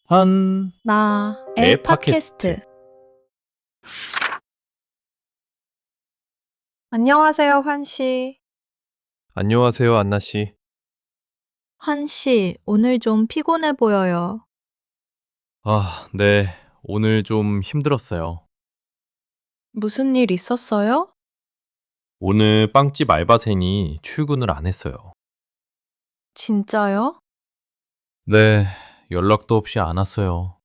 한 나의 팟캐스트. 안녕하세요, 환 씨. 안녕하세요, 안나 씨. 환 씨, 오늘 좀 피곤해 보여요. 네. 오늘 좀 힘들었어요. 무슨 일 있었어요? 오늘 빵집 알바생이 출근을 안 했어요. 진짜요? 네, 연락도 없이 안 왔어요.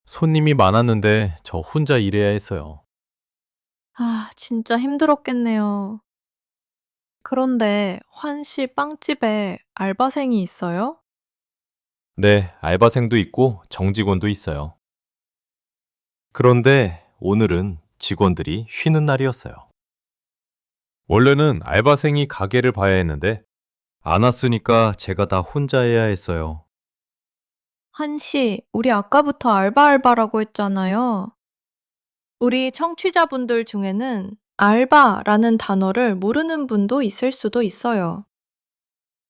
손님이 많았는데 저 혼자 일해야 했어요. 진짜 힘들었겠네요. 그런데 환 씨 빵집에 알바생이 있어요? 네, 알바생도 있고 정직원도 있어요. 그런데 오늘은 직원들이 쉬는 날이었어요. 원래는 알바생이 가게를 봐야 했는데 안 왔으니까 제가 다 혼자 해야 했어요. 환 씨, 우리 아까부터 알바라고 했잖아요. 우리 청취자분들 중에는 알바라는 단어를 모르는 분도 있을 수도 있어요.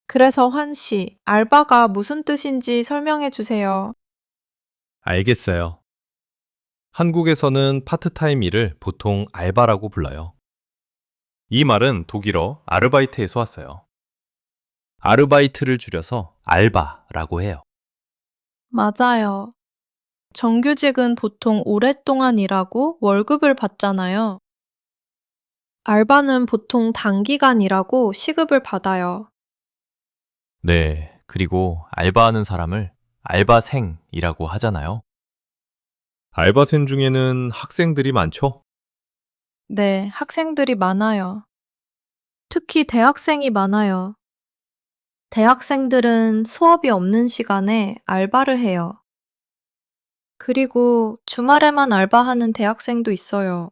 그래서 환 씨, 알바가 무슨 뜻인지 설명해 주세요. 알겠어요. 한국에서는 파트타임 일을 보통 알바라고 불러요. 이 말은 독일어 아르바이트에서 왔어요. 아르바이트를 줄여서 알바라고 해요. 맞아요. 정규직은 보통 오랫동안 일하고 월급을 받잖아요. 알바는 보통 단기간 일하고 시급을 받아요. 네, 그리고 알바하는 사람을 알바생이라고 하잖아요. 알바생 중에는 학생들이 많죠? 네, 학생들이 많아요. 특히 대학생이 많아요. 대학생들은 수업이 없는 시간에 알바를 해요. 그리고 주말에만 알바하는 대학생도 있어요.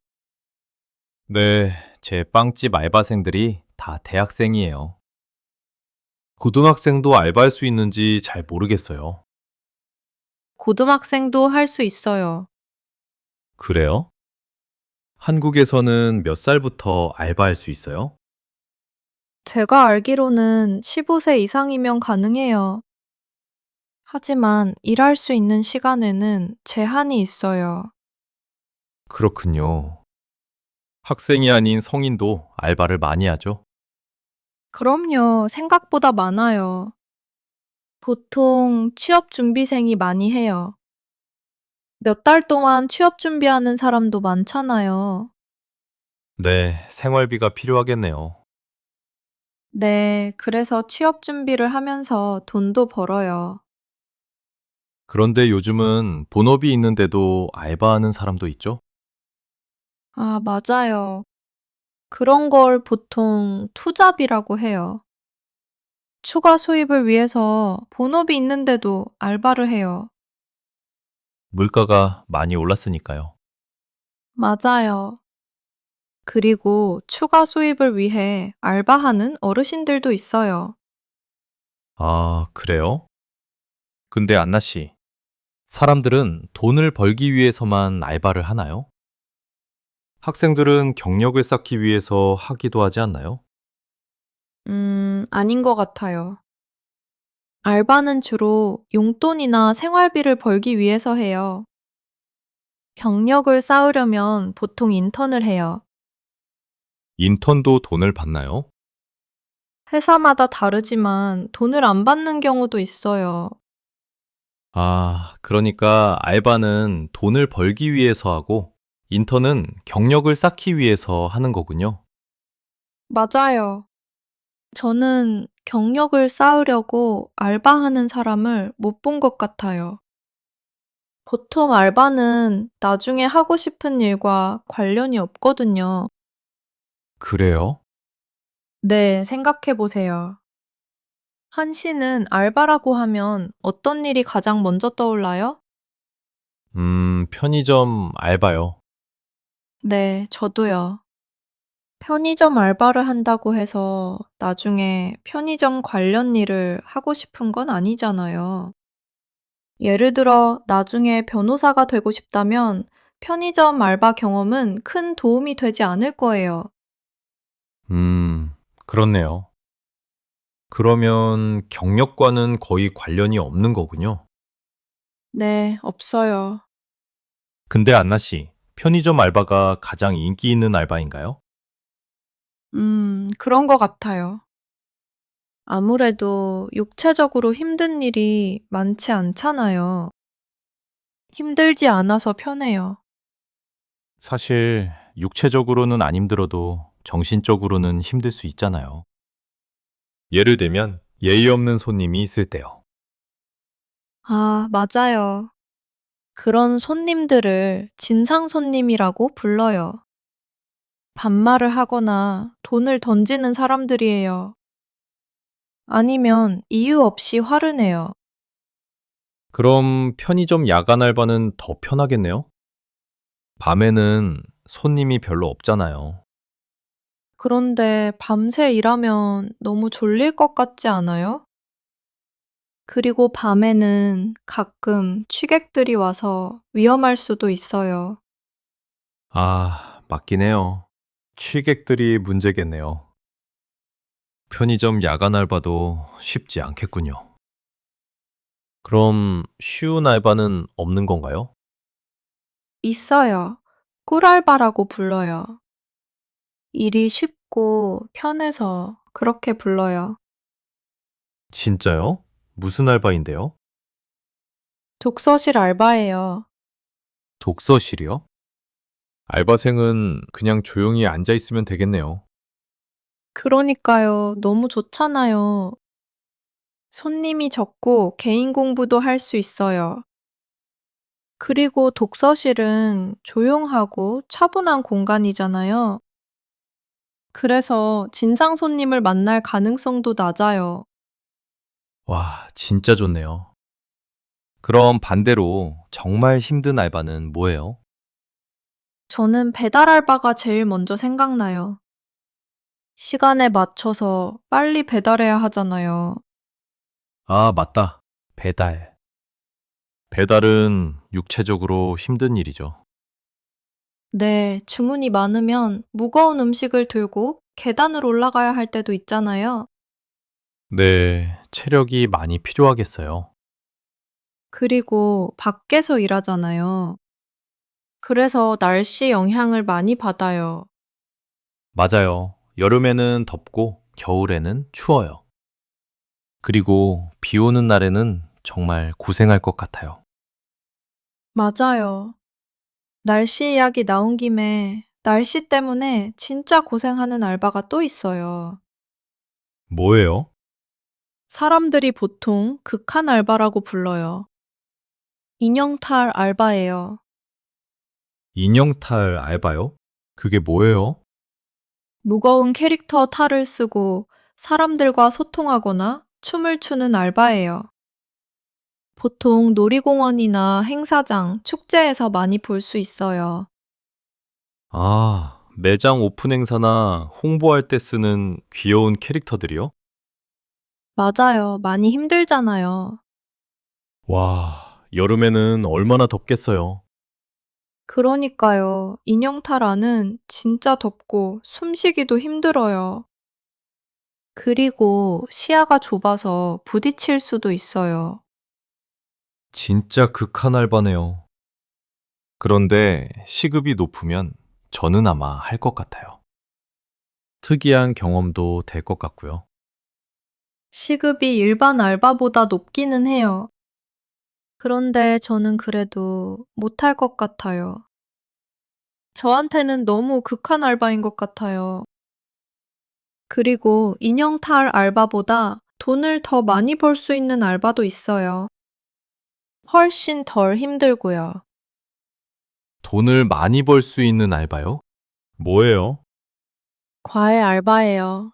네, 제 빵집 알바생들이 다 대학생이에요. 고등학생도 알바할 수 있는지 잘 모르겠어요. 고등학생도 할 수 있어요. 그래요? 한국에서는 몇 살부터 알바할 수 있어요? 제가 알기로는 15세 이상이면 가능해요. 하지만 일할 수 있는 시간에는 제한이 있어요. 그렇군요. 학생이 아닌 성인도 알바를 많이 하죠? 그럼요, 생각보다 많아요. 보통 취업 준비생이 많이 해요. 몇 달 동안 취업 준비하는 사람도 많잖아요. 네, 생활비가 필요하겠네요. 네, 그래서 취업 준비를 하면서 돈도 벌어요. 그런데 요즘은 본업이 있는데도 알바하는 사람도 있죠? 맞아요. 그런 걸 보통 투잡이라고 해요. 추가 수입을 위해서 본업이 있는데도 알바를 해요. 물가가 많이 올랐으니까요. 맞아요. 그리고 추가 수입을 위해 알바하는 어르신들도 있어요. 그래요? 근데 안나 씨, 사람들은 돈을 벌기 위해서만 알바를 하나요? 학생들은 경력을 쌓기 위해서 하기도 하지 않나요? 아닌 것 같아요. 알바는 주로 용돈이나 생활비를 벌기 위해서 해요. 경력을 쌓으려면 보통 인턴을 해요. 인턴도 돈을 받나요? 회사마다 다르지만 돈을 안 받는 경우도 있어요. 그러니까 알바는 돈을 벌기 위해서 하고 인턴은 경력을 쌓기 위해서 하는 거군요. 맞아요. 저는 경력을 쌓으려고 알바하는 사람을 못 본 것 같아요. 보통 알바는 나중에 하고 싶은 일과 관련이 없거든요. 그래요? 네, 생각해 보세요. 한 씨는 알바라고 하면 어떤 일이 가장 먼저 떠올라요? 편의점 알바요. 네, 저도요. 편의점 알바를 한다고 해서 나중에 편의점 관련 일을 하고 싶은 건 아니잖아요. 예를 들어, 나중에 변호사가 되고 싶다면 편의점 알바 경험은 큰 도움이 되지 않을 거예요. 그렇네요. 그러면 경력과는 거의 관련이 없는 거군요. 네, 없어요. 근데 안나 씨, 편의점 알바가 가장 인기 있는 알바인가요? 그런 것 같아요. 아무래도 육체적으로 힘든 일이 많지 않잖아요. 힘들지 않아서 편해요. 사실 육체적으로는 안 힘들어도 정신적으로는 힘들 수 있잖아요. 예를 들면 예의 없는 손님이 있을 때요. 아, 맞아요. 그런 손님들을 진상 손님이라고 불러요. 반말을 하거나 돈을 던지는 사람들이에요. 아니면 이유 없이 화를 내요. 그럼 편의점 야간 알바는 더 편하겠네요? 밤에는 손님이 별로 없잖아요. 그런데 밤새 일하면 너무 졸릴 것 같지 않아요? 그리고 밤에는 가끔 취객들이 와서 위험할 수도 있어요. 아, 맞긴 해요. 취객들이 문제겠네요. 편의점 야간 알바도 쉽지 않겠군요. 그럼 쉬운 알바는 없는 건가요? 있어요. 꿀알바라고 불러요. 일이 쉽고 편해서 그렇게 불러요. 진짜요? 무슨 알바인데요? 독서실 알바예요. 독서실이요? 알바생은 그냥 조용히 앉아 있으면 되겠네요. 그러니까요. 너무 좋잖아요. 손님이 적고 개인 공부도 할 수 있어요. 그리고 독서실은 조용하고 차분한 공간이잖아요. 그래서 진상 손님을 만날 가능성도 낮아요. 와, 진짜 좋네요. 그럼 반대로 정말 힘든 알바는 뭐예요? 저는 배달 알바가 제일 먼저 생각나요. 시간에 맞춰서 빨리 배달해야 하잖아요. 아, 맞다. 배달. 배달은 육체적으로 힘든 일이죠. 네, 주문이 많으면 무거운 음식을 들고 계단을 올라가야 할 때도 있잖아요. 네, 체력이 많이 필요하겠어요. 그리고 밖에서 일하잖아요. 그래서 날씨 영향을 많이 받아요. 맞아요. 여름에는 덥고 겨울에는 추워요. 그리고 비 오는 날에는 정말 고생할 것 같아요. 맞아요. 날씨 이야기 나온 김에 날씨 때문에 진짜 고생하는 알바가 또 있어요. 뭐예요? 사람들이 보통 극한 알바라고 불러요. 인형탈 알바예요. 인형탈 알바요? 그게 뭐예요? 무거운 캐릭터 탈을 쓰고 사람들과 소통하거나 춤을 추는 알바예요. 보통 놀이공원이나 행사장, 축제에서 많이 볼 수 있어요. 아, 매장 오픈 행사나 홍보할 때 쓰는 귀여운 캐릭터들이요? 맞아요. 많이 힘들잖아요. 와, 여름에는 얼마나 덥겠어요. 그러니까요. 인형탈 안은 진짜 덥고 숨쉬기도 힘들어요. 그리고 시야가 좁아서 부딪힐 수도 있어요. 진짜 극한 알바네요. 그런데 시급이 높으면 저는 아마 할 것 같아요. 특이한 경험도 될 것 같고요. 시급이 일반 알바보다 높기는 해요. 그런데 저는 그래도 못할 것 같아요. 저한테는 너무 극한 알바인 것 같아요. 그리고 인형탈 알바보다 돈을 더 많이 벌 수 있는 알바도 있어요. 훨씬 덜 힘들고요. 돈을 많이 벌 수 있는 알바요? 뭐예요? 과외 알바예요.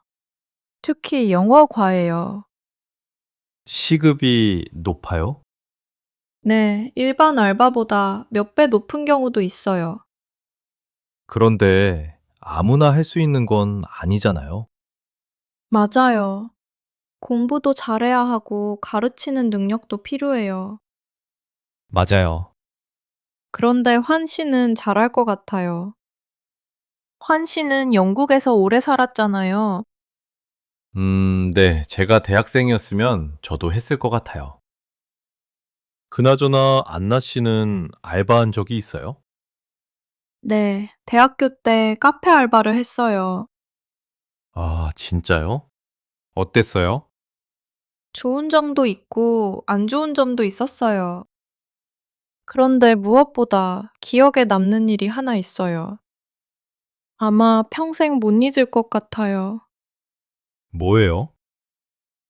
특히 영어 과외요. 시급이 높아요? 네, 일반 알바보다 몇 배 높은 경우도 있어요. 그런데 아무나 할 수 있는 건 아니잖아요. 맞아요. 공부도 잘해야 하고 가르치는 능력도 필요해요. 맞아요. 그런데 환 씨는 잘할 것 같아요. 환 씨는 영국에서 오래 살았잖아요. 네. 제가 대학생이었으면 저도 했을 것 같아요. 그나저나 안나 씨는 알바한 적이 있어요? 네, 대학교 때 카페 알바를 했어요. 아, 진짜요? 어땠어요? 좋은 점도 있고 안 좋은 점도 있었어요. 그런데 무엇보다 기억에 남는 일이 하나 있어요. 아마 평생 못 잊을 것 같아요. 뭐예요?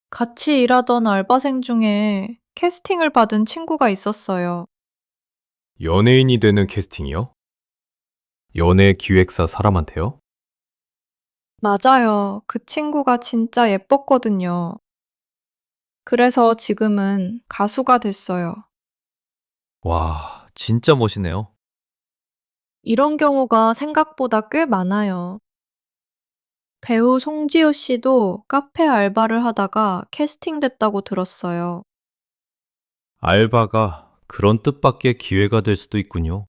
같이 일하던 알바생 중에 캐스팅을 받은 친구가 있었어요. 연예인이 되는 캐스팅이요? 연예 기획사 사람한테요? 맞아요. 그 친구가 진짜 예뻤거든요. 그래서 지금은 가수가 됐어요. 와, 진짜 멋이네요. 이런 경우가 생각보다 꽤 많아요. 배우 송지효 씨도 카페 알바를 하다가 캐스팅됐다고 들었어요. 알바가 그런 뜻밖의 기회가 될 수도 있군요.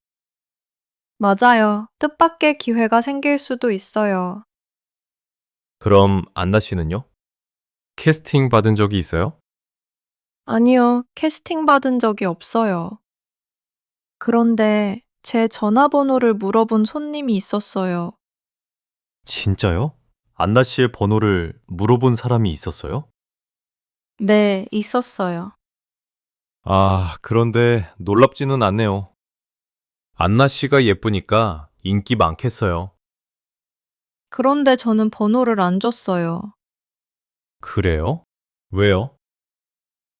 맞아요. 뜻밖의 기회가 생길 수도 있어요. 그럼 안나 씨는요? 캐스팅 받은 적이 있어요? 아니요, 캐스팅 받은 적이 없어요. 그런데 제 전화번호를 물어본 손님이 있었어요. 진짜요? 안나 씨의 번호를 물어본 사람이 있었어요? 네, 있었어요. 아, 그런데 놀랍지는 않네요. 안나 씨가 예쁘니까 인기 많겠어요. 그런데 저는 번호를 안 줬어요. 그래요? 왜요?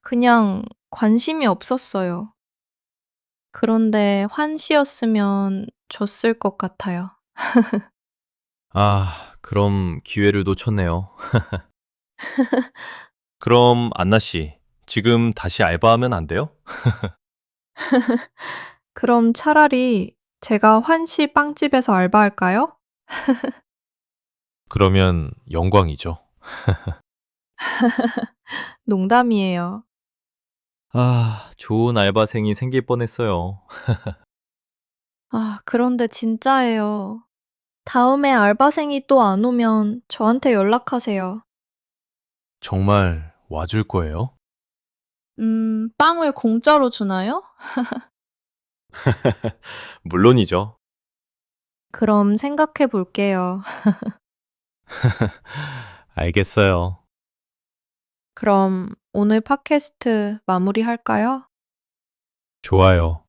그냥 관심이 없었어요. 그런데 환 씨였으면 줬을 것 같아요. 아, 그럼 기회를 놓쳤네요. 그럼 안나 씨, 지금 다시 알바하면 안 돼요? 그럼 차라리 제가 환 씨 빵집에서 알바할까요? 그러면 영광이죠. 농담이에요. 아, 좋은 알바생이 생길 뻔했어요. 아, 그런데 진짜예요. 다음에 알바생이 또 안 오면 저한테 연락하세요. 정말 와줄 거예요? 빵을 공짜로 주나요? 물론이죠. 그럼 생각해 볼게요. 알겠어요. 그럼 오늘 팟캐스트 마무리할까요? 좋아요.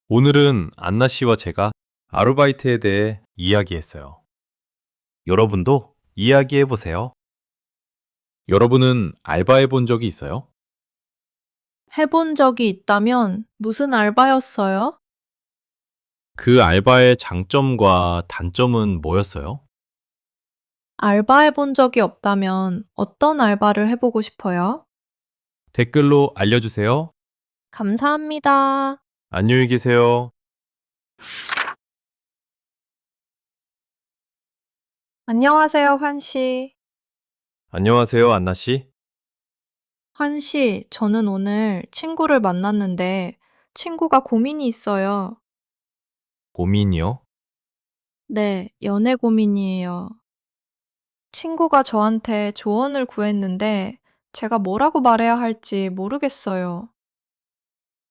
오늘은 안나 씨와 제가 아르바이트에 대해 이야기했어요. 여러분도 이야기해 보세요. 여러분은 알바해 본 적이 있어요? 해본 적이 있다면 무슨 알바였어요? 그 알바의 장점과 단점은 뭐였어요? 알바해 본 적이 없다면 어떤 알바를 해보고 싶어요? 댓글로 알려주세요. 감사합니다. 안녕히 계세요. 안녕하세요, 환 씨. 안녕하세요, 안나 씨. 환 씨, 저는 오늘 친구를 만났는데 친구가 고민이 있어요. 고민이요? 네, 연애 고민이에요. 친구가 저한테 조언을 구했는데 제가 뭐라고 말해야 할지 모르겠어요.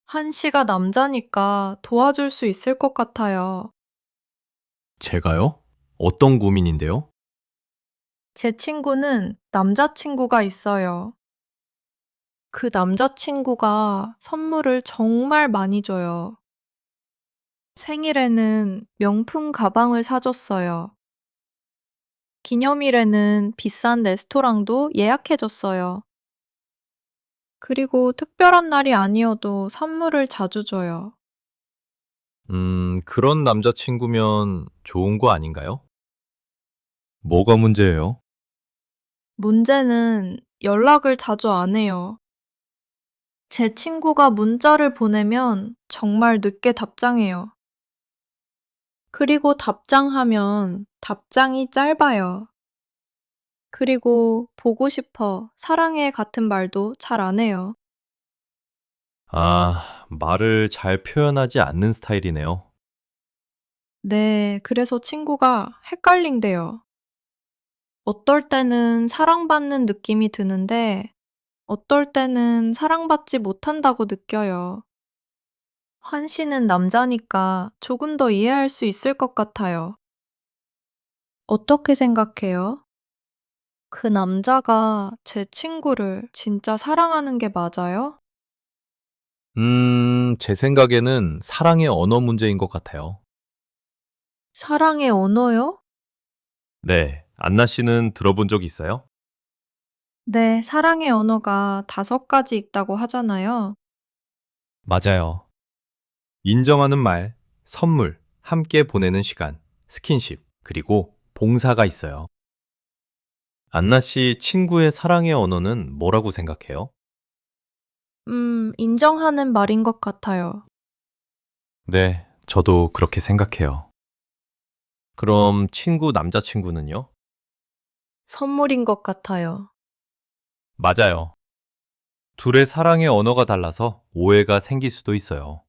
한 씨가 남자니까 도와줄 수 있을 것 같아요. 제가요? 어떤 고민인데요? 제 친구는 남자친구가 있어요. 그 남자친구가 선물을 정말 많이 줘요. 생일에는 명품 가방을 사줬어요. 기념일에는 비싼 레스토랑도 예약해줬어요. 그리고 특별한 날이 아니어도 선물을 자주 줘요. 그런 남자친구면 좋은 거 아닌가요? 뭐가 문제예요? 문제는 연락을 자주 안 해요. 제 친구가 문자를 보내면 정말 늦게 답장해요. 그리고 답장하면 답장이 짧아요. 그리고 보고 싶어, 사랑해 같은 말도 잘 안 해요. 아, 말을 잘 표현하지 않는 스타일이네요. 네, 그래서 친구가 헷갈린대요. 어떨 때는 사랑받는 느낌이 드는데 어떨 때는 사랑받지 못한다고 느껴요. 환 씨는 남자니까 조금 더 이해할 수 있을 것 같아요. 어떻게 생각해요? 그 남자가 제 친구를 진짜 사랑하는 게 맞아요? 제 생각에는 사랑의 언어 문제인 것 같아요. 사랑의 언어요? 네, 안나 씨는 들어본 적 있어요? 네, 사랑의 언어가 5가지 있다고 하잖아요. 맞아요. 인정하는 말, 선물, 함께 보내는 시간, 스킨십, 그리고 봉사가 있어요. 안나 씨 친구의 사랑의 언어는 뭐라고 생각해요? 인정하는 말인 것 같아요. 네, 저도 그렇게 생각해요. 그럼 친구 남자친구는요? 선물인 것 같아요. 맞아요. 둘의 사랑의 언어가 달라서 오해가 생길 수도 있어요.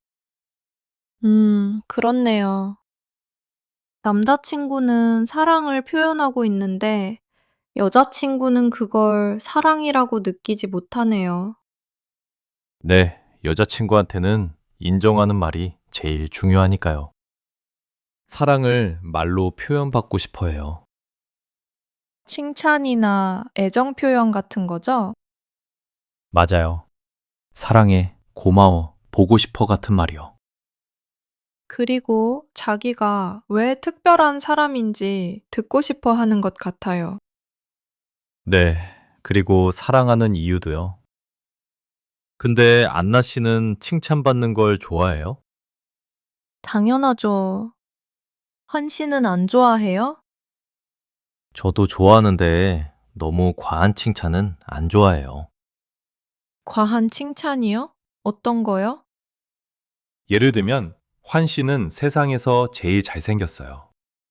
그렇네요. 남자친구는 사랑을 표현하고 있는데 여자친구는 그걸 사랑이라고 느끼지 못하네요. 네, 여자친구한테는 인정하는 말이 제일 중요하니까요. 사랑을 말로 표현받고 싶어 해요. 칭찬이나 애정 표현 같은 거죠? 맞아요. 사랑해, 고마워, 보고 싶어 같은 말이요. 그리고 자기가 왜 특별한 사람인지 듣고 싶어 하는 것 같아요. 네, 그리고 사랑하는 이유도요. 근데 안나 씨는 칭찬받는 걸 좋아해요? 당연하죠. 환 씨는 안 좋아해요? 저도 좋아하는데 너무 과한 칭찬은 안 좋아해요. 과한 칭찬이요? 어떤 거요? 예를 들면, 환 씨는 세상에서 제일 잘생겼어요.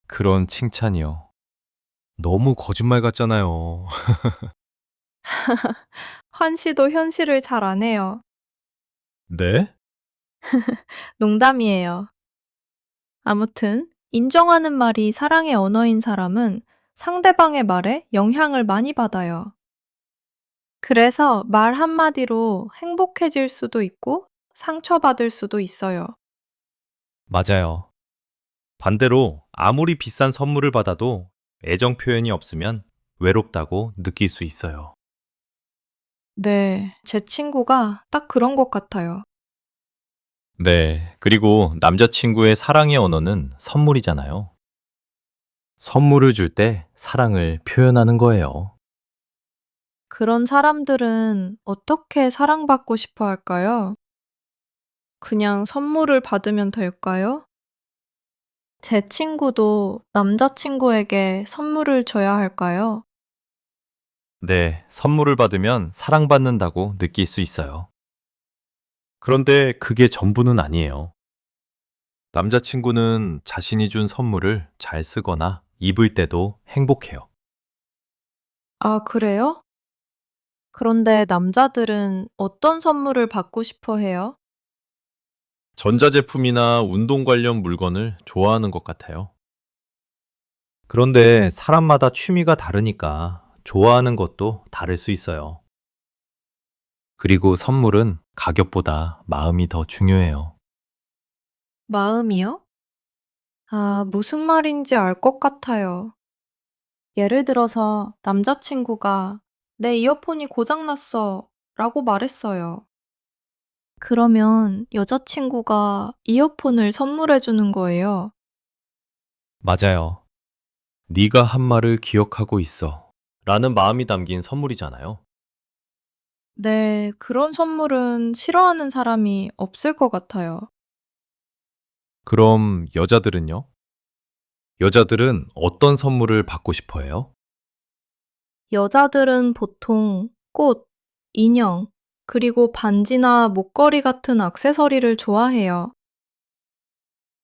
그런 칭찬이요. 너무 거짓말 같잖아요. 환 씨도 현실을 잘 안 해요. 네? 농담이에요. 아무튼 인정하는 말이 사랑의 언어인 사람은 상대방의 말에 영향을 많이 받아요. 그래서 말 한마디로 행복해질 수도 있고 상처받을 수도 있어요. 맞아요. 반대로 아무리 비싼 선물을 받아도 애정 표현이 없으면 외롭다고 느낄 수 있어요. 네, 제 친구가 딱 그런 것 같아요. 네. 그리고 남자친구의 사랑의 언어는 선물이잖아요. 선물을 줄 때 사랑을 표현하는 거예요. 그런 사람들은 어떻게 사랑받고 싶어 할까요? 그냥 선물을 받으면 될까요? 제 친구도 남자친구에게 선물을 줘야 할까요? 네. 선물을 받으면 사랑받는다고 느낄 수 있어요. 그런데 그게 전부는 아니에요. 남자친구는 자신이 준 선물을 잘 쓰거나 입을 때도 행복해요. 아, 그래요? 그런데 남자들은 어떤 선물을 받고 싶어 해요? 전자제품이나 운동 관련 물건을 좋아하는 것 같아요. 그런데 사람마다 취미가 다르니까 좋아하는 것도 다를 수 있어요. 그리고 선물은 가격보다 마음이 더 중요해요. 마음이요? 아, 무슨 말인지 알 것 같아요. 예를 들어서 남자친구가 내 이어폰이 고장났어 라고 말했어요. 그러면 여자친구가 이어폰을 선물해 주는 거예요. 맞아요. 네가 한 말을 기억하고 있어. 라는 마음이 담긴 선물이잖아요. 네, 그런 선물은 싫어하는 사람이 없을 것 같아요. 그럼 여자들은요? 여자들은 어떤 선물을 받고 싶어 해요? 여자들은 보통 꽃, 인형, 그리고 반지나 목걸이 같은 액세서리를 좋아해요.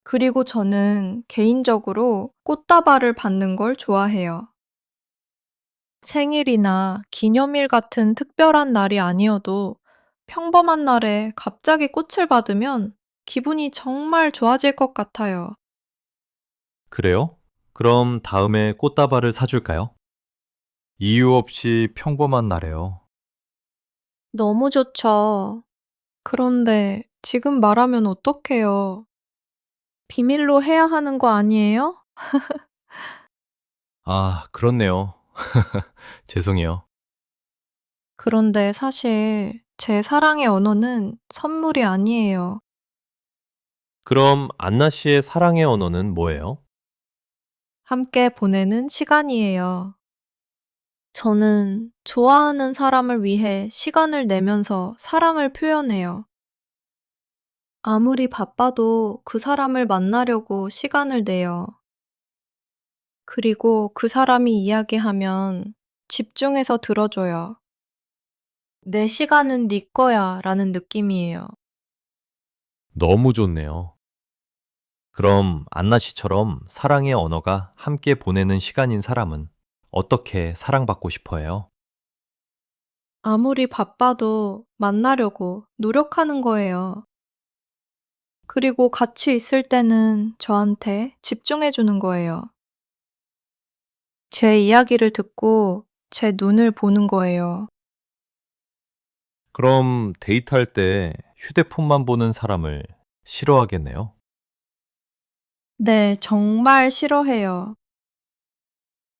그리고 저는 개인적으로 꽃다발을 받는 걸 좋아해요. 생일이나 기념일 같은 특별한 날이 아니어도 평범한 날에 갑자기 꽃을 받으면 기분이 정말 좋아질 것 같아요. 그래요? 그럼 다음에 꽃다발을 사줄까요? 이유 없이 평범한 날에요. 너무 좋죠. 그런데 지금 말하면 어떡해요. 비밀로 해야 하는 거 아니에요? 아, 그렇네요. 죄송해요. 그런데 사실 제 사랑의 언어는 선물이 아니에요. 그럼 안나 씨의 사랑의 언어는 뭐예요? 함께 보내는 시간이에요. 저는 좋아하는 사람을 위해 시간을 내면서 사랑을 표현해요. 아무리 바빠도 그 사람을 만나려고 시간을 내요. 그리고 그 사람이 이야기하면 집중해서 들어줘요. 내 시간은 네 거야 라는 느낌이에요. 너무 좋네요. 그럼 안나 씨처럼 사랑의 언어가 함께 보내는 시간인 사람은 어떻게 사랑받고 싶어 해요? 아무리 바빠도 만나려고 노력하는 거예요. 그리고 같이 있을 때는 저한테 집중해 주는 거예요. 제 이야기를 듣고 제 눈을 보는 거예요. 그럼 데이트할 때 휴대폰만 보는 사람을 싫어하겠네요? 네, 정말 싫어해요.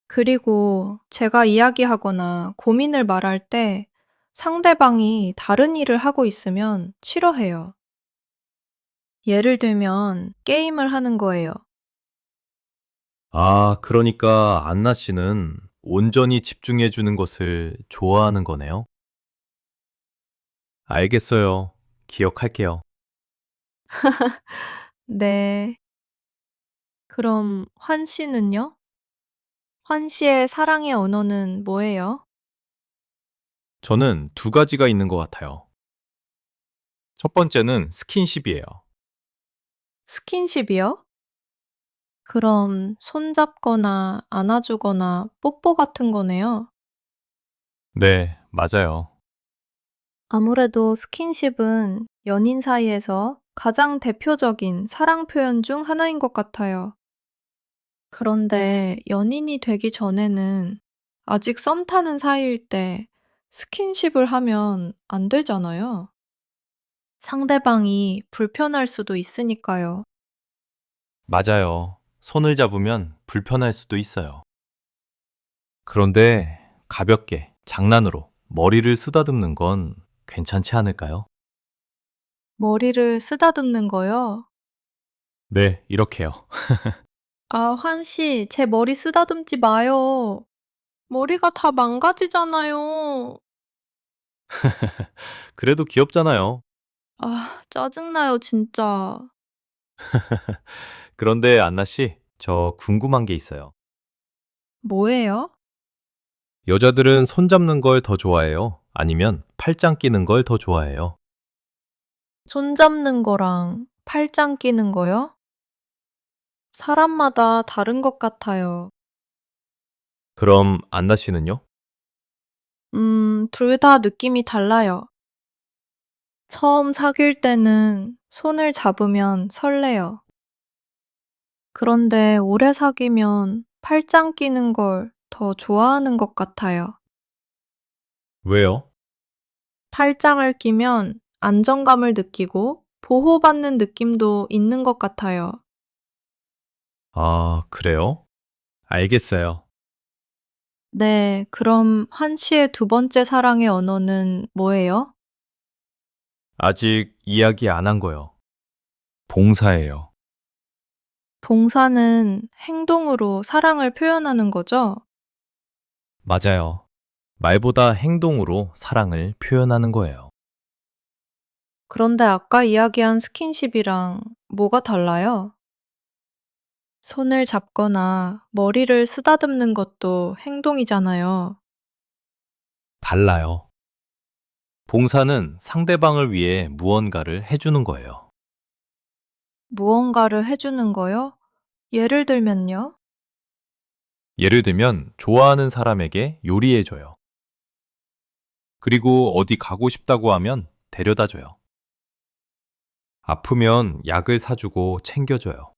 그리고 제가 이야기하거나 고민을 말할 때 상대방이 다른 일을 하고 있으면 싫어해요. 예를 들면 게임을 하는 거예요. 아, 그러니까 안나 씨는 온전히 집중해 주는 것을 좋아하는 거네요? 알겠어요. 기억할게요. 네. 그럼 환 씨는요? 환 씨의 사랑의 언어는 뭐예요? 저는 두 가지가 있는 것 같아요. 첫 번째는 스킨십이에요. 스킨십이요? 그럼 손잡거나 안아주거나 뽀뽀 같은 거네요. 네, 맞아요. 아무래도 스킨십은 연인 사이에서 가장 대표적인 사랑 표현 중 하나인 것 같아요. 그런데 연인이 되기 전에는 아직 썸 타는 사이일 때 스킨십을 하면 안 되잖아요. 상대방이 불편할 수도 있으니까요. 맞아요. 손을 잡으면 불편할 수도 있어요. 그런데 가볍게, 장난으로 머리를 쓰다듬는 건 괜찮지 않을까요? 머리를 쓰다듬는 거요? 네, 이렇게요. 아, 환 씨, 제 머리 쓰다듬지 마요. 머리가 다 망가지잖아요. 그래도 귀엽잖아요. 아, 짜증나요, 진짜. 그런데 안나 씨, 저 궁금한 게 있어요. 뭐예요? 여자들은 손 잡는 걸 더 좋아해요? 아니면 팔짱 끼는 걸 더 좋아해요? 손 잡는 거랑 팔짱 끼는 거요? 사람마다 다른 것 같아요. 그럼 안나 씨는요? 둘 다 느낌이 달라요. 처음 사귈 때는 손을 잡으면 설레요. 그런데 오래 사귀면 팔짱 끼는 걸 더 좋아하는 것 같아요. 왜요? 팔짱을 끼면 안정감을 느끼고 보호받는 느낌도 있는 것 같아요. 아, 그래요? 알겠어요. 네, 그럼 환 씨의 두 번째 사랑의 언어는 뭐예요? 아직 이야기 안 한 거요. 봉사예요. 봉사는 행동으로 사랑을 표현하는 거죠? 맞아요. 말보다 행동으로 사랑을 표현하는 거예요. 그런데 아까 이야기한 스킨십이랑 뭐가 달라요? 손을 잡거나 머리를 쓰다듬는 것도 행동이잖아요. 달라요. 봉사는 상대방을 위해 무언가를 해주는 거예요. 무언가를 해주는 거요? 예를 들면요? 예를 들면 좋아하는 사람에게 요리해줘요. 그리고 어디 가고 싶다고 하면 데려다줘요. 아프면 약을 사주고 챙겨줘요.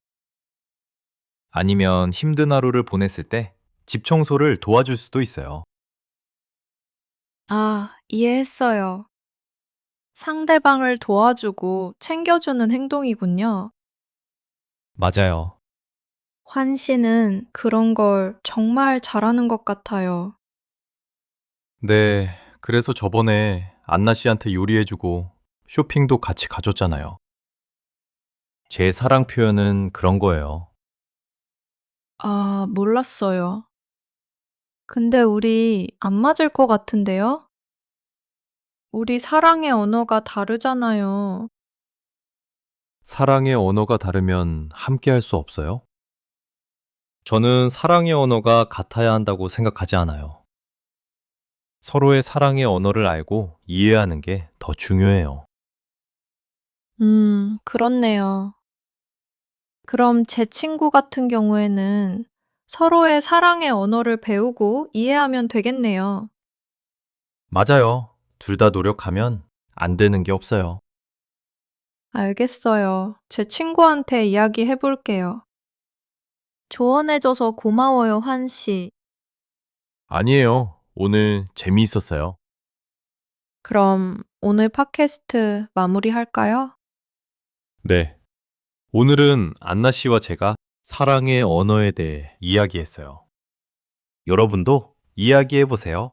아니면 힘든 하루를 보냈을 때 집 청소를 도와줄 수도 있어요. 아, 이해했어요. 상대방을 도와주고 챙겨주는 행동이군요. 맞아요. 환 씨는 그런 걸 정말 잘하는 것 같아요. 네, 그래서 저번에 안나 씨한테 요리해주고 쇼핑도 같이 가줬잖아요. 제 사랑 표현은 그런 거예요. 아, 몰랐어요. 근데 우리 안 맞을 것 같은데요? 우리 사랑의 언어가 다르잖아요. 사랑의 언어가 다르면 함께 할 수 없어요? 저는 사랑의 언어가 같아야 한다고 생각하지 않아요. 서로의 사랑의 언어를 알고 이해하는 게 더 중요해요. 그렇네요. 그럼 제 친구 같은 경우에는 서로의 사랑의 언어를 배우고 이해하면 되겠네요. 맞아요. 둘 다 노력하면 안 되는 게 없어요. 알겠어요. 제 친구한테 이야기해 볼게요. 조언해줘서 고마워요, 환 씨. 아니에요. 오늘 재미있었어요. 그럼 오늘 팟캐스트 마무리할까요? 네. 오늘은 안나 씨와 제가 사랑의 언어에 대해 이야기했어요. 여러분도 이야기해 보세요.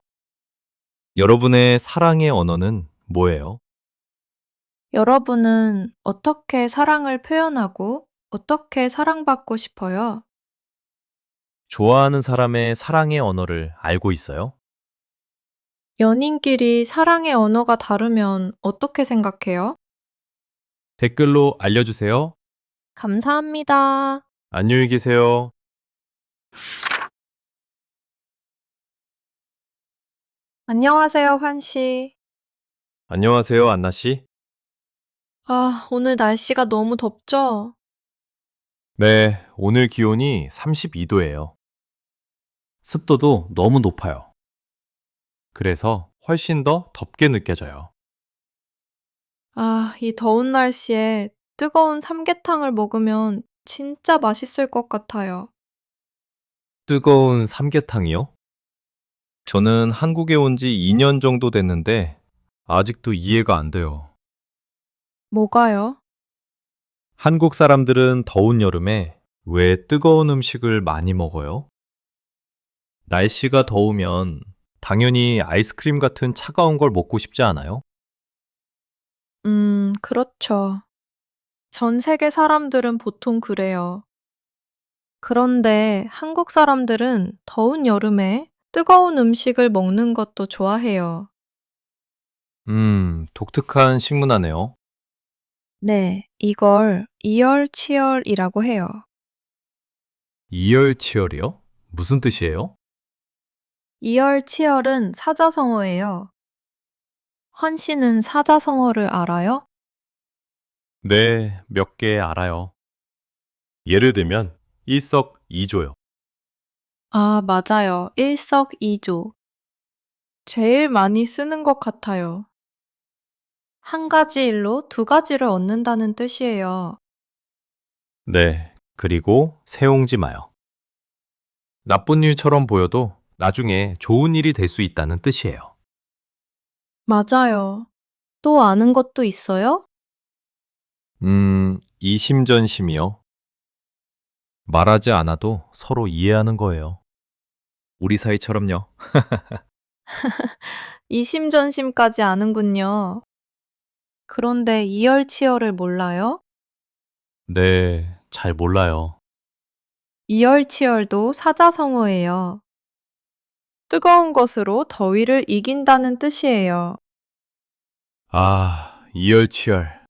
여러분의 사랑의 언어는 뭐예요? 여러분은 어떻게 사랑을 표현하고 어떻게 사랑받고 싶어요? 좋아하는 사람의 사랑의 언어를 알고 있어요? 연인끼리 사랑의 언어가 다르면 어떻게 생각해요? 댓글로 알려주세요. 감사합니다. 안녕히 계세요. 안녕하세요, 환 씨. 안녕하세요, 안나 씨. 아, 오늘 날씨가 너무 덥죠? 네, 오늘 기온이 32도예요. 습도도 너무 높아요. 그래서 훨씬 더 덥게 느껴져요. 아, 이 더운 날씨에 뜨거운 삼계탕을 먹으면 진짜 맛있을 것 같아요. 뜨거운 삼계탕이요? 저는 한국에 온 지 2년 정도 됐는데 아직도 이해가 안 돼요. 뭐가요? 한국 사람들은 더운 여름에 왜 뜨거운 음식을 많이 먹어요? 날씨가 더우면 당연히 아이스크림 같은 차가운 걸 먹고 싶지 않아요? 그렇죠. 전 세계 사람들은 보통 그래요. 그런데 한국 사람들은 더운 여름에 뜨거운 음식을 먹는 것도 좋아해요. 독특한 식문화네요. 네, 이걸 이열치열이라고 해요. 이열치열이요? 무슨 뜻이에요? 이열치열은 사자성어예요. 헌 씨는 사자성어를 알아요? 네, 몇 개 알아요. 예를 들면 일석이조요. 아, 맞아요. 일석이조. 제일 많이 쓰는 것 같아요. 한 가지 일로 두 가지를 얻는다는 뜻이에요. 네, 그리고 세옹지 마요. 나쁜 일처럼 보여도 나중에 좋은 일이 될 수 있다는 뜻이에요. 맞아요. 또 아는 것도 있어요? 이심전심이요. 말하지 않아도 서로 이해하는 거예요. 우리 사이처럼요. 이심전심까지 아는군요. 그런데 이열치열을 몰라요? 네, 잘 몰라요. 이열치열도 사자성어예요. 뜨거운 것으로 더위를 이긴다는 뜻이에요. 아, 이열치열.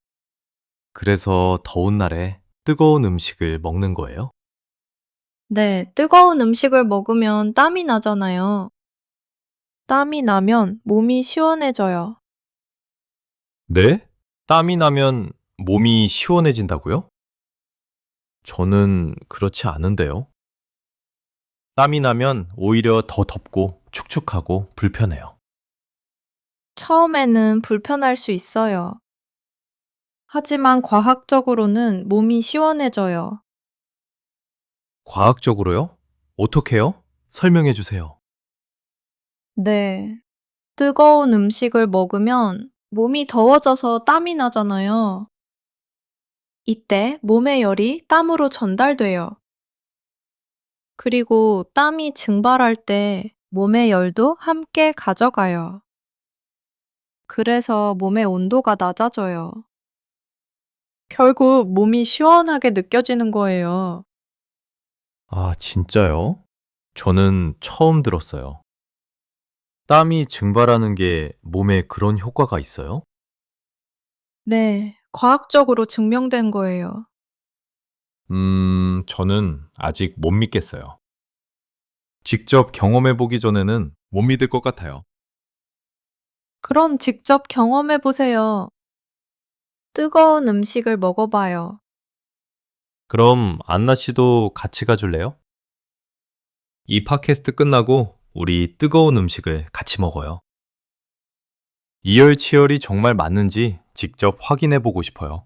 그래서 더운 날에 뜨거운 음식을 먹는 거예요? 네, 뜨거운 음식을 먹으면 땀이 나잖아요. 땀이 나면 몸이 시원해져요. 네? 땀이 나면 몸이 시원해진다고요? 저는 그렇지 않은데요. 땀이 나면 오히려 더 덥고 축축하고 불편해요. 처음에는 불편할 수 있어요. 하지만 과학적으로는 몸이 시원해져요. 과학적으로요? 어떻게요? 설명해 주세요. 네. 뜨거운 음식을 먹으면 몸이 더워져서 땀이 나잖아요. 이때 몸의 열이 땀으로 전달돼요. 그리고 땀이 증발할 때 몸의 열도 함께 가져가요. 그래서 몸의 온도가 낮아져요. 결국 몸이 시원하게 느껴지는 거예요. 아, 진짜요? 저는 처음 들었어요. 땀이 증발하는 게 몸에 그런 효과가 있어요? 네, 과학적으로 증명된 거예요. 저는 아직 못 믿겠어요. 직접 경험해 보기 전에는 못 믿을 것 같아요. 그럼 직접 경험해 보세요. 뜨거운 음식을 먹어봐요. 그럼 안나 씨도 같이 가줄래요? 이 팟캐스트 끝나고 우리 뜨거운 음식을 같이 먹어요. 이열치열이 정말 맞는지 직접 확인해 보고 싶어요.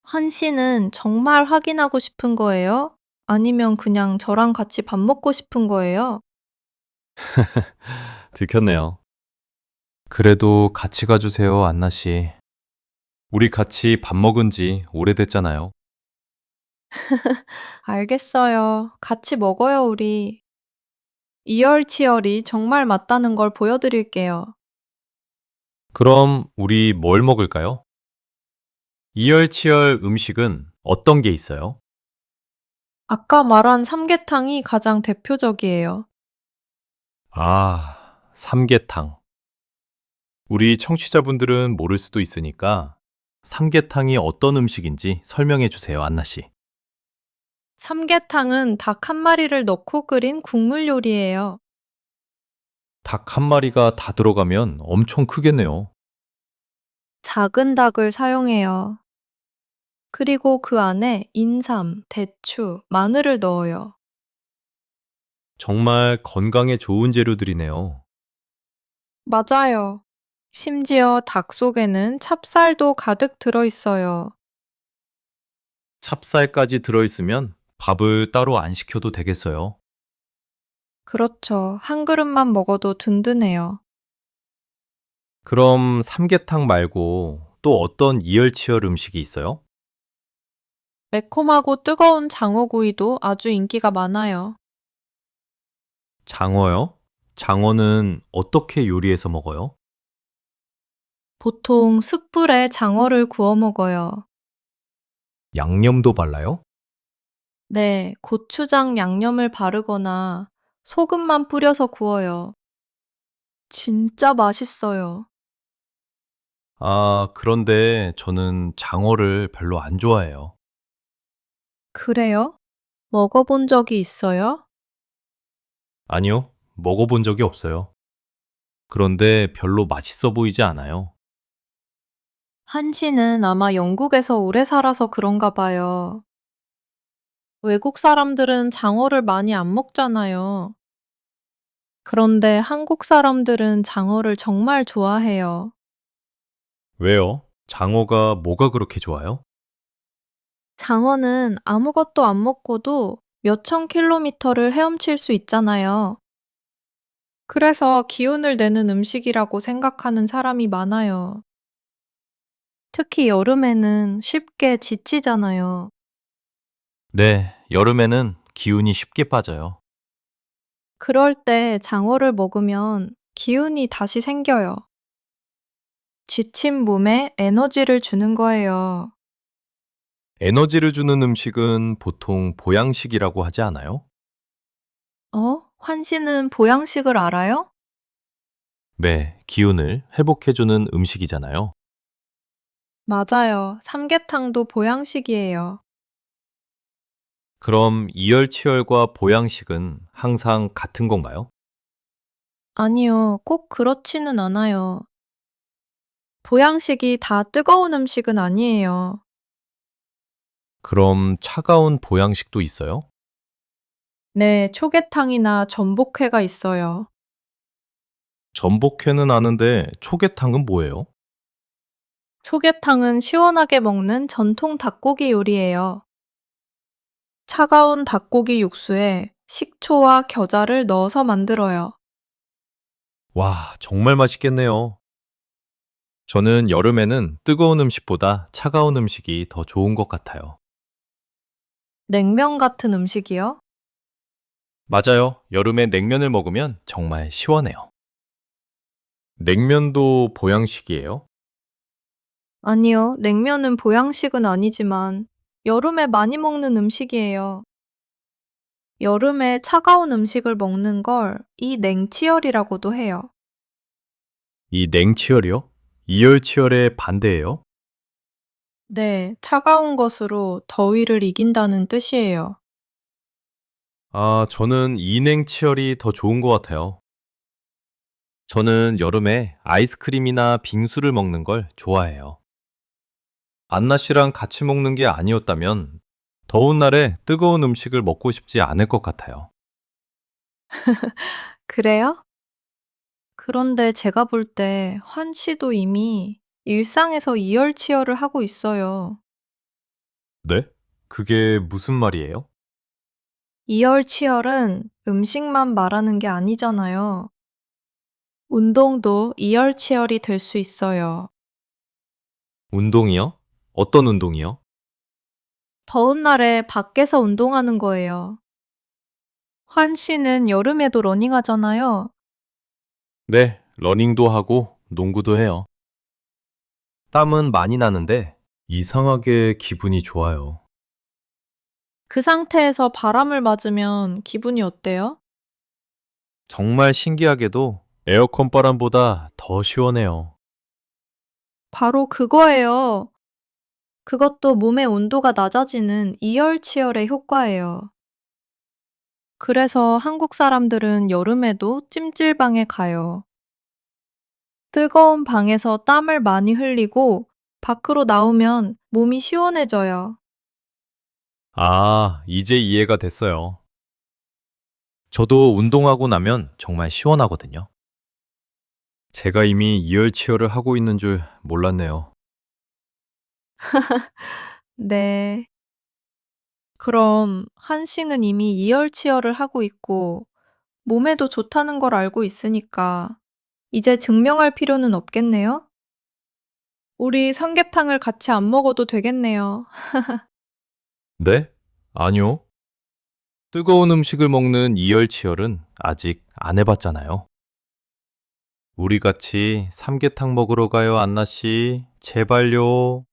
한 씨는 정말 확인하고 싶은 거예요? 아니면 그냥 저랑 같이 밥 먹고 싶은 거예요? 들켰네요. 그래도 같이 가주세요, 안나 씨. 우리 같이 밥 먹은 지 오래됐잖아요. 알겠어요. 같이 먹어요, 우리. 이열치열이 정말 맞다는 걸 보여드릴게요. 그럼 우리 뭘 먹을까요? 이열치열 음식은 어떤 게 있어요? 아까 말한 삼계탕이 가장 대표적이에요. 아, 삼계탕. 우리 청취자분들은 모를 수도 있으니까 삼계탕이 어떤 음식인지 설명해 주세요, 안나 씨. 삼계탕은 닭 한 마리를 넣고 끓인 국물 요리예요. 닭 한 마리가 다 들어가면 엄청 크겠네요. 작은 닭을 사용해요. 그리고 그 안에 인삼, 대추, 마늘을 넣어요. 정말 건강에 좋은 재료들이네요. 맞아요. 심지어 닭 속에는 찹쌀도 가득 들어 있어요. 찹쌀까지 들어있으면 밥을 따로 안 시켜도 되겠어요. 그렇죠. 한 그릇만 먹어도 든든해요. 그럼 삼계탕 말고 또 어떤 이열치열 음식이 있어요? 매콤하고 뜨거운 장어구이도 아주 인기가 많아요. 장어요? 장어는 어떻게 요리해서 먹어요? 보통 숯불에 장어를 구워 먹어요. 양념도 발라요? 네, 고추장 양념을 바르거나 소금만 뿌려서 구워요. 진짜 맛있어요. 아, 그런데 저는 장어를 별로 안 좋아해요. 그래요? 먹어본 적이 있어요? 아니요, 먹어본 적이 없어요. 그런데 별로 맛있어 보이지 않아요. 한 씨는 아마 영국에서 오래 살아서 그런가 봐요. 외국 사람들은 장어를 많이 안 먹잖아요. 그런데 한국 사람들은 장어를 정말 좋아해요. 왜요? 장어가 뭐가 그렇게 좋아요? 장어는 아무것도 안 먹고도 몇천 킬로미터를 헤엄칠 수 있잖아요. 그래서 기운을 내는 음식이라고 생각하는 사람이 많아요. 특히 여름에는 쉽게 지치잖아요. 네, 여름에는 기운이 쉽게 빠져요. 그럴 때 장어를 먹으면 기운이 다시 생겨요. 지친 몸에 에너지를 주는 거예요. 에너지를 주는 음식은 보통 보양식이라고 하지 않아요? 환 씨는 보양식을 알아요? 네, 기운을 회복해주는 음식이잖아요. 맞아요. 삼계탕도 보양식이에요. 그럼 이열치열과 보양식은 항상 같은 건가요? 아니요, 꼭 그렇지는 않아요. 보양식이 다 뜨거운 음식은 아니에요. 그럼 차가운 보양식도 있어요? 네, 초계탕이나 전복회가 있어요. 전복회는 아는데 초계탕은 뭐예요? 초계탕은 시원하게 먹는 전통 닭고기 요리예요. 차가운 닭고기 육수에 식초와 겨자를 넣어서 만들어요. 와, 정말 맛있겠네요. 저는 여름에는 뜨거운 음식보다 차가운 음식이 더 좋은 것 같아요. 냉면 같은 음식이요? 맞아요. 여름에 냉면을 먹으면 정말 시원해요. 냉면도 보양식이에요? 아니요, 냉면은 보양식은 아니지만 여름에 많이 먹는 음식이에요. 여름에 차가운 음식을 먹는 걸 이 냉치열이라고도 해요. 이 냉치열이요? 이열치열의 반대예요? 네, 차가운 것으로 더위를 이긴다는 뜻이에요. 아, 저는 이냉치열이 더 좋은 것 같아요. 저는 여름에 아이스크림이나 빙수를 먹는 걸 좋아해요. 안나 씨랑 같이 먹는 게 아니었다면 더운 날에 뜨거운 음식을 먹고 싶지 않을 것 같아요. 그래요? 그런데 제가 볼 때 환 씨도 이미 일상에서 이열치열을 하고 있어요. 네? 그게 무슨 말이에요? 이열치열은 음식만 말하는 게 아니잖아요. 운동도 이열치열이 될 수 있어요. 운동이요? 어떤 운동이요? 더운 날에 밖에서 운동하는 거예요. 환 씨는 여름에도 러닝하잖아요. 네, 러닝도 하고 농구도 해요. 땀은 많이 나는데 이상하게 기분이 좋아요. 그 상태에서 바람을 맞으면 기분이 어때요? 정말 신기하게도 에어컨 바람보다 더 시원해요. 바로 그거예요. 그것도 몸의 온도가 낮아지는 이열치열의 효과예요. 그래서 한국 사람들은 여름에도 찜질방에 가요. 뜨거운 방에서 땀을 많이 흘리고 밖으로 나오면 몸이 시원해져요. 아, 이제 이해가 됐어요. 저도 운동하고 나면 정말 시원하거든요. 제가 이미 이열치열을 하고 있는 줄 몰랐네요. 네. 그럼 한 씨는 이미 이열치열을 하고 있고 몸에도 좋다는 걸 알고 있으니까 이제 증명할 필요는 없겠네요? 우리 삼계탕을 같이 안 먹어도 되겠네요. 네? 아니요. 뜨거운 음식을 먹는 이열치열은 아직 안 해봤잖아요. 우리 같이 삼계탕 먹으러 가요, 안나 씨. 제발요.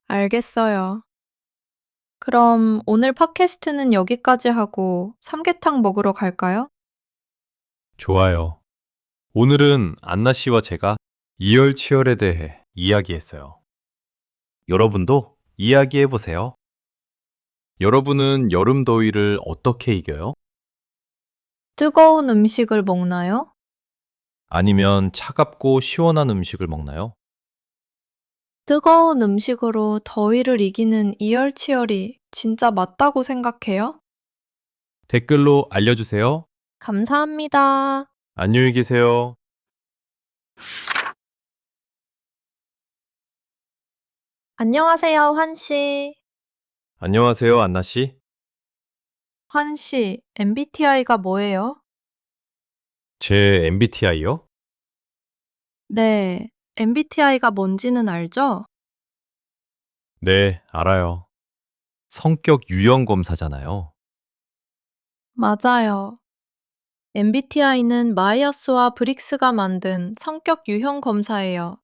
알겠어요. 그럼 오늘 팟캐스트는 여기까지 하고 삼계탕 먹으러 갈까요? 좋아요. 오늘은 안나 씨와 제가 이열치열에 대해 이야기했어요. 여러분도 이야기해 보세요. 여러분은 여름 더위를 어떻게 이겨요? 뜨거운 음식을 먹나요? 아니면 차갑고 시원한 음식을 먹나요? 뜨거운 음식으로 더위를 이기는 이열치열이 진짜 맞다고 생각해요? 댓글로 알려주세요. 감사합니다. 안녕히 계세요. 안녕하세요, 환 씨. 안녕하세요, 안나 씨. 환 씨, MBTI가 뭐예요? 제 MBTI요? 네, MBTI가 뭔지는 알죠? 네, 알아요. 성격 유형 검사잖아요. 맞아요. MBTI는 마이어스와 브릭스가 만든 성격 유형 검사예요.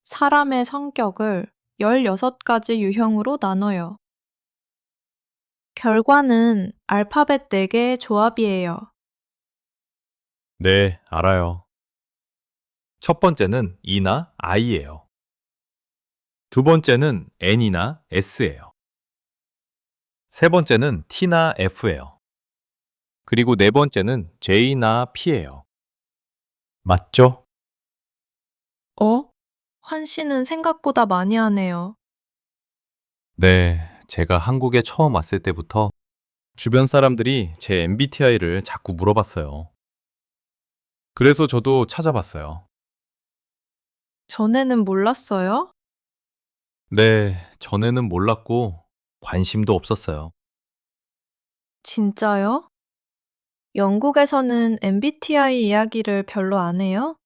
사람의 성격을 16가지 유형으로 나눠요. 결과는 알파벳 4개의 조합이에요. 네, 알아요. 첫 번째는 E나 I예요. 두 번째는 N이나 S예요. 세 번째는 T나 F예요. 그리고 네 번째는 J나 P예요. 맞죠? 어? 환 씨는 생각보다 많이 하네요. 네, 제가 한국에 처음 왔을 때부터 주변 사람들이 제 MBTI를 자꾸 물어봤어요. 그래서 저도 찾아봤어요. 전에는 몰랐어요? 네, 전에는 몰랐고 관심도 없었어요. 진짜요? 영국에서는 MBTI 이야기를 별로 안 해요?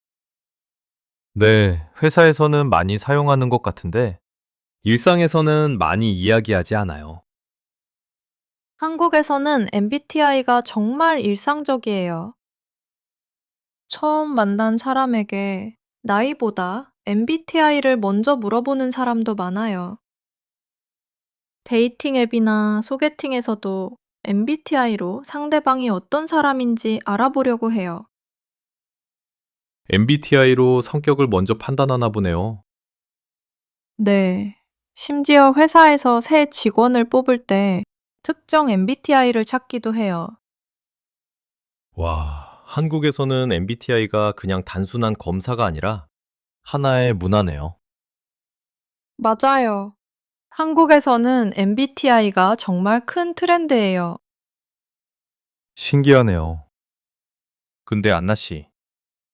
네, 회사에서는 많이 사용하는 것 같은데, 일상에서는 많이 이야기하지 않아요. 한국에서는 MBTI가 정말 일상적이에요. 처음 만난 사람에게 나이보다 MBTI를 먼저 물어보는 사람도 많아요. 데이팅 앱이나 소개팅에서도 MBTI로 상대방이 어떤 사람인지 알아보려고 해요. MBTI로 성격을 먼저 판단하나 보네요. 네. 심지어 회사에서 새 직원을 뽑을 때 특정 MBTI를 찾기도 해요. 와, 한국에서는 MBTI가 그냥 단순한 검사가 아니라 하나의 문화네요. 맞아요. 한국에서는 MBTI가 정말 큰 트렌드예요. 신기하네요. 근데 안나 씨,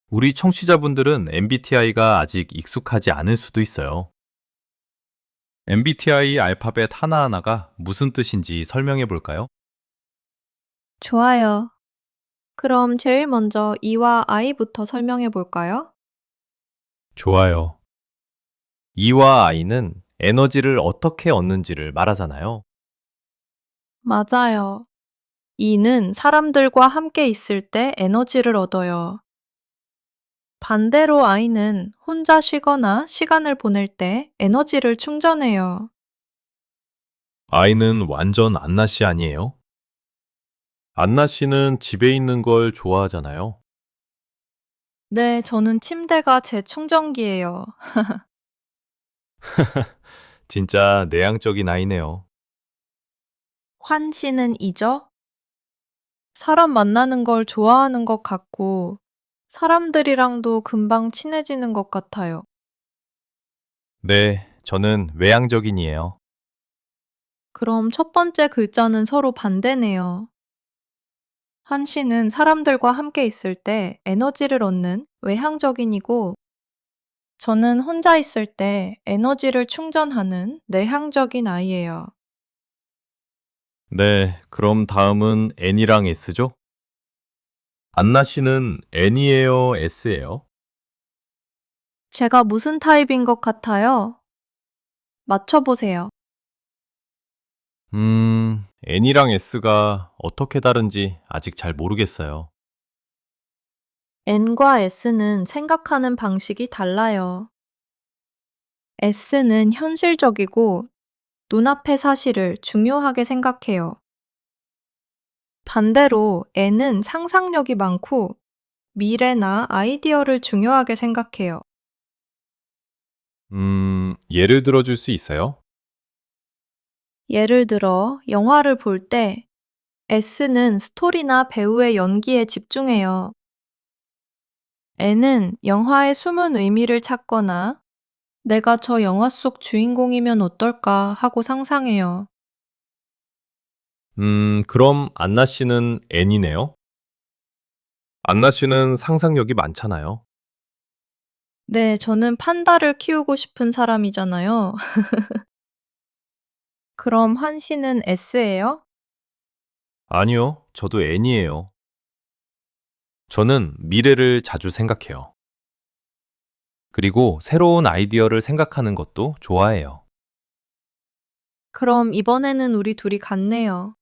우리 청취자분들은 MBTI가 아직 익숙하지 않을 수도 있어요. MBTI 알파벳 하나하나가 무슨 뜻인지 설명해 볼까요? 좋아요. 그럼 제일 먼저 E와 I부터 설명해 볼까요? 좋아요. E와 I는 에너지를 어떻게 얻는지를 말하잖아요. 맞아요. E는 사람들과 함께 있을 때 에너지를 얻어요. 반대로 I는 혼자 쉬거나 시간을 보낼 때 에너지를 충전해요. I는 완전 안나 씨 아니에요? 안나 씨는 집에 있는 걸 좋아하잖아요. 네, 저는 침대가 제 충전기예요. 진짜 내향적인 아이네요. 환 씨는 E죠? 사람 만나는 걸 좋아하는 것 같고, 사람들이랑도 금방 친해지는 것 같아요. 네, 저는 외향적인이에요. 그럼 첫 번째 글자는 서로 반대네요. 한 씨는 사람들과 함께 있을 때 에너지를 얻는 외향적인이고, 저는 혼자 있을 때 에너지를 충전하는 내향적인 아이예요. 네, 그럼 다음은 N이랑 S죠? 안나 씨는 N이에요, S예요? 제가 무슨 타입인 것 같아요? 맞춰보세요. N이랑 S가 어떻게 다른지 아직 잘 모르겠어요. N과 S는 생각하는 방식이 달라요. S는 현실적이고 눈앞의 사실을 중요하게 생각해요. 반대로 N은 상상력이 많고 미래나 아이디어를 중요하게 생각해요. 예를 들어 줄 수 있어요? 예를 들어 영화를 볼 때 S는 스토리나 배우의 연기에 집중해요. N은 영화의 숨은 의미를 찾거나 내가 저 영화 속 주인공이면 어떨까 하고 상상해요. 그럼 안나 씨는 N이네요? 안나 씨는 상상력이 많잖아요. 네, 저는 판다를 키우고 싶은 사람이잖아요. 그럼 환 씨는 S예요? 아니요, 저도 N이에요. 저는 미래를 자주 생각해요. 그리고 새로운 아이디어를 생각하는 것도 좋아해요. 그럼 이번에는 우리 둘이 같네요.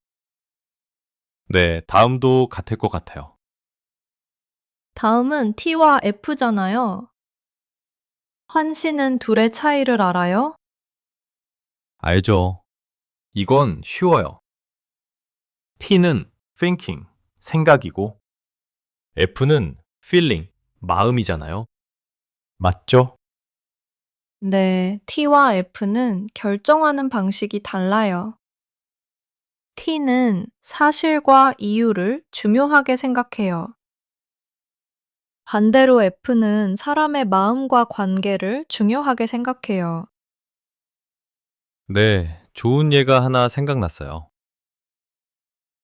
네, 다음도 같을 것 같아요. 다음은 T와 F잖아요. 환 씨는 둘의 차이를 알아요? 알죠? 이건 쉬워요. T는 thinking, 생각이고, F는 feeling, 마음이잖아요. 맞죠? 네, T와 F는 결정하는 방식이 달라요. T는 사실과 이유를 중요하게 생각해요. 반대로 F는 사람의 마음과 관계를 중요하게 생각해요. 네, 좋은 예가 하나 생각났어요.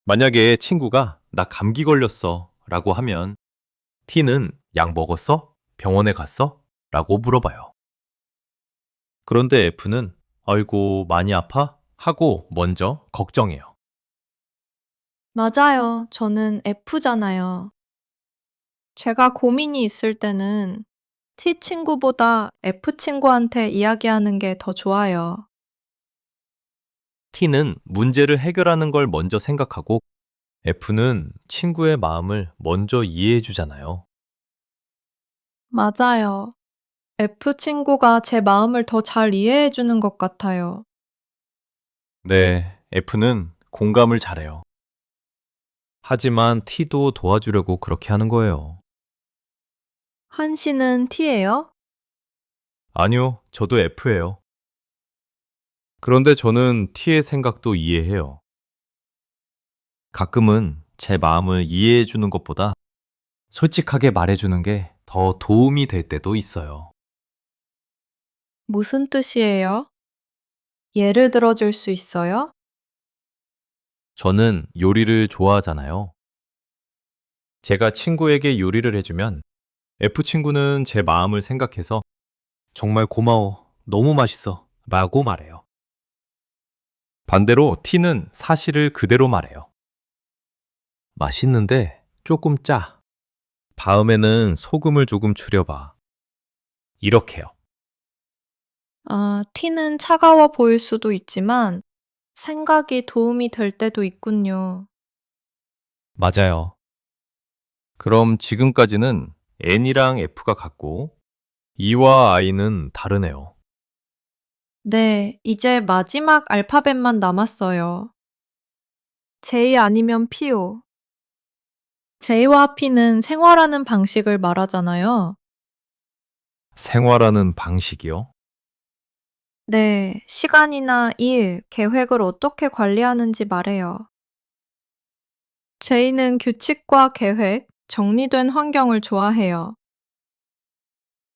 만약에 친구가 나 감기 걸렸어 라고 하면 T는 약 먹었어? 병원에 갔어? 라고 물어봐요. 그런데 F는 아이고 많이 아파? 하고 먼저 걱정해요. 맞아요. 저는 F잖아요. 제가 고민이 있을 때는 T 친구보다 F 친구한테 이야기하는 게 더 좋아요. T는 문제를 해결하는 걸 먼저 생각하고 F는 친구의 마음을 먼저 이해해 주잖아요. 맞아요. F 친구가 제 마음을 더 잘 이해해 주는 것 같아요. 네, F는 공감을 잘해요. 하지만 T도 도와주려고 그렇게 하는 거예요. 한 씨는 T예요? 아니요, 저도 F예요. 그런데 저는 T의 생각도 이해해요. 가끔은 제 마음을 이해해 주는 것보다 솔직하게 말해 주는 게 더 도움이 될 때도 있어요. 무슨 뜻이에요? 예를 들어 줄 수 있어요? 저는 요리를 좋아하잖아요. 제가 친구에게 요리를 해주면 F 친구는 제 마음을 생각해서 정말 고마워, 너무 맛있어 라고 말해요. 반대로 T는 사실을 그대로 말해요. 맛있는데 조금 짜. 다음에는 소금을 조금 줄여봐. 이렇게요. 아, T는 차가워 보일 수도 있지만 생각이 도움이 될 때도 있군요. 맞아요. 그럼 지금까지는 N이랑 F가 같고 E와 I는 다르네요. 네, 이제 마지막 알파벳만 남았어요. J 아니면 P요. J와 P는 생활하는 방식을 말하잖아요. 생활하는 방식이요? 네, 시간이나 일, 계획을 어떻게 관리하는지 말해요. J는 규칙과 계획, 정리된 환경을 좋아해요.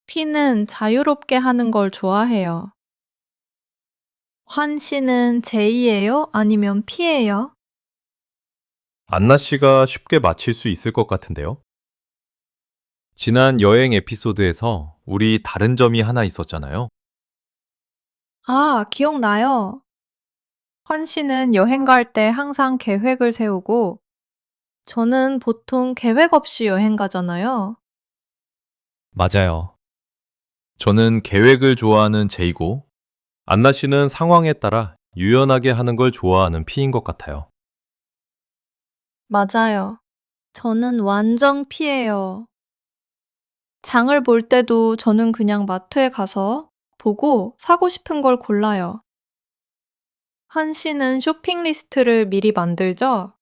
P는 자유롭게 하는 걸 좋아해요. 환 씨는 J예요? 아니면 P예요? 안나 씨가 쉽게 맞힐 수 있을 것 같은데요? 지난 여행 에피소드에서 우리 다른 점이 하나 있었잖아요. 아, 기억나요. 환 씨는 여행 갈 때 항상 계획을 세우고, 저는 보통 계획 없이 여행 가잖아요. 맞아요. 저는 계획을 좋아하는 제이고, 안나 씨는 상황에 따라 유연하게 하는 걸 좋아하는 P인 것 같아요. 맞아요. 저는 완전 P예요. 장을 볼 때도 저는 그냥 마트에 가서 보고 사고 싶은 걸 골라요. 한 씨는 쇼핑 리스트를 미리 만들죠?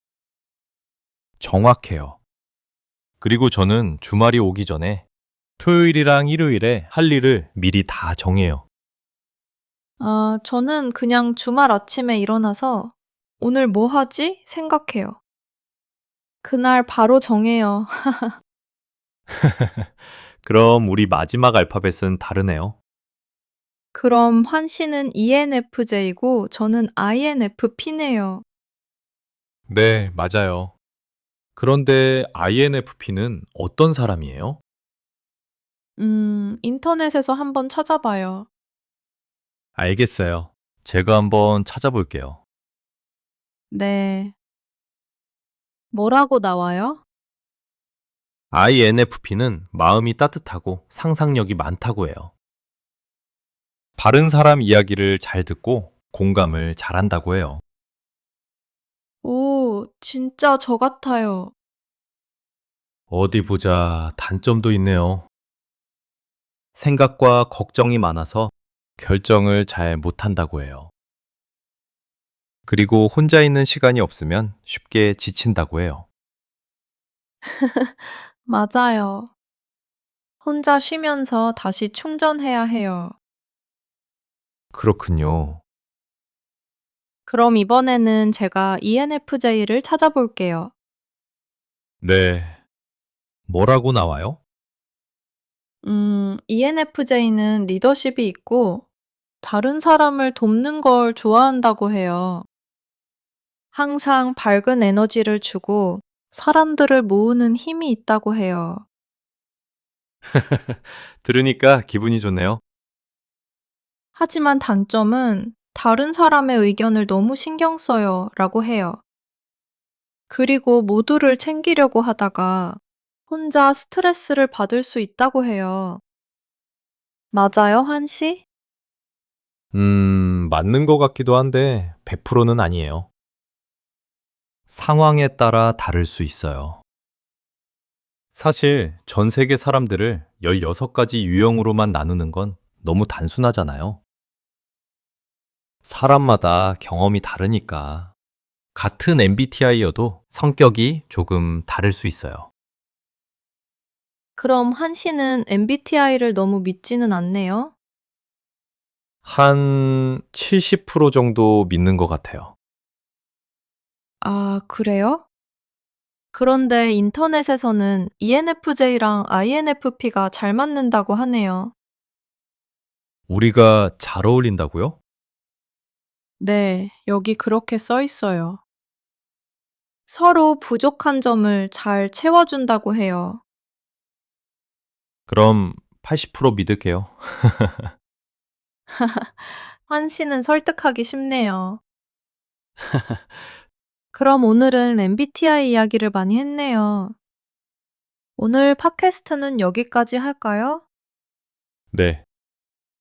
정확해요. 그리고 저는 주말이 오기 전에 토요일이랑 일요일에 할 일을 미리 다 정해요. 아, 저는 그냥 주말 아침에 일어나서 오늘 뭐 하지? 생각해요. 그날 바로 정해요. 그럼 우리 마지막 알파벳은 다르네요. 그럼 환 씨는 ENFJ고 저는 INFP네요. 네, 맞아요. 그런데 INFP는 어떤 사람이에요? 인터넷에서 한번 찾아봐요. 알겠어요. 제가 한번 찾아볼게요. 네. 뭐라고 나와요? INFP는 마음이 따뜻하고 상상력이 많다고 해요. 바른 사람 이야기를 잘 듣고 공감을 잘한다고 해요. 오, 진짜 저 같아요. 어디 보자. 단점도 있네요. 생각과 걱정이 많아서 결정을 잘 못한다고 해요. 그리고 혼자 있는 시간이 없으면 쉽게 지친다고 해요. 맞아요. 혼자 쉬면서 다시 충전해야 해요. 그렇군요. 그럼 이번에는 제가 ENFJ를 찾아볼게요. 네. 뭐라고 나와요? ENFJ는 리더십이 있고 다른 사람을 돕는 걸 좋아한다고 해요. 항상 밝은 에너지를 주고 사람들을 모으는 힘이 있다고 해요. 들으니까 기분이 좋네요. 하지만 단점은 다른 사람의 의견을 너무 신경 써요 라고 해요. 그리고 모두를 챙기려고 하다가 혼자 스트레스를 받을 수 있다고 해요. 맞아요, 한 씨? 맞는 것 같기도 한데 100%는 아니에요. 상황에 따라 다를 수 있어요. 사실 전 세계 사람들을 16가지 유형으로만 나누는 건 너무 단순하잖아요. 사람마다 경험이 다르니까 같은 MBTI여도 성격이 조금 다를 수 있어요. 그럼 한 씨는 MBTI를 너무 믿지는 않네요. 한 70% 정도 믿는 것 같아요. 아, 그래요? 그런데 인터넷에서는 ENFJ랑 INFP가 잘 맞는다고 하네요. 우리가 잘 어울린다고요? 네, 여기 그렇게 써 있어요. 서로 부족한 점을 잘 채워준다고 해요. 그럼 80% 믿을게요. 한 씨는 설득하기 쉽네요. 그럼 오늘은 MBTI 이야기를 많이 했네요. 오늘 팟캐스트는 여기까지 할까요? 네.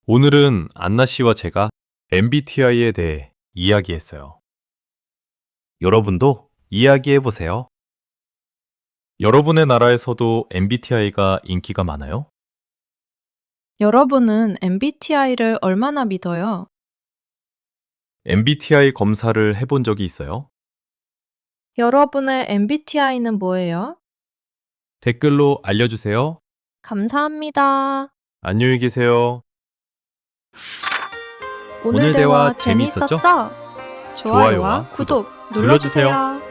오늘은 안나 씨와 제가 MBTI에 대해 이야기했어요. 여러분도 이야기해 보세요. 여러분의 나라에서도 MBTI가 인기가 많아요? 여러분은 MBTI를 얼마나 믿어요? MBTI 검사를 해본 적이 있어요? 여러분의 MBTI는 뭐예요? 댓글로 알려주세요. 감사합니다. 안녕히 계세요. 오늘 대화 재밌었죠? 좋아요와 구독 눌러주세요.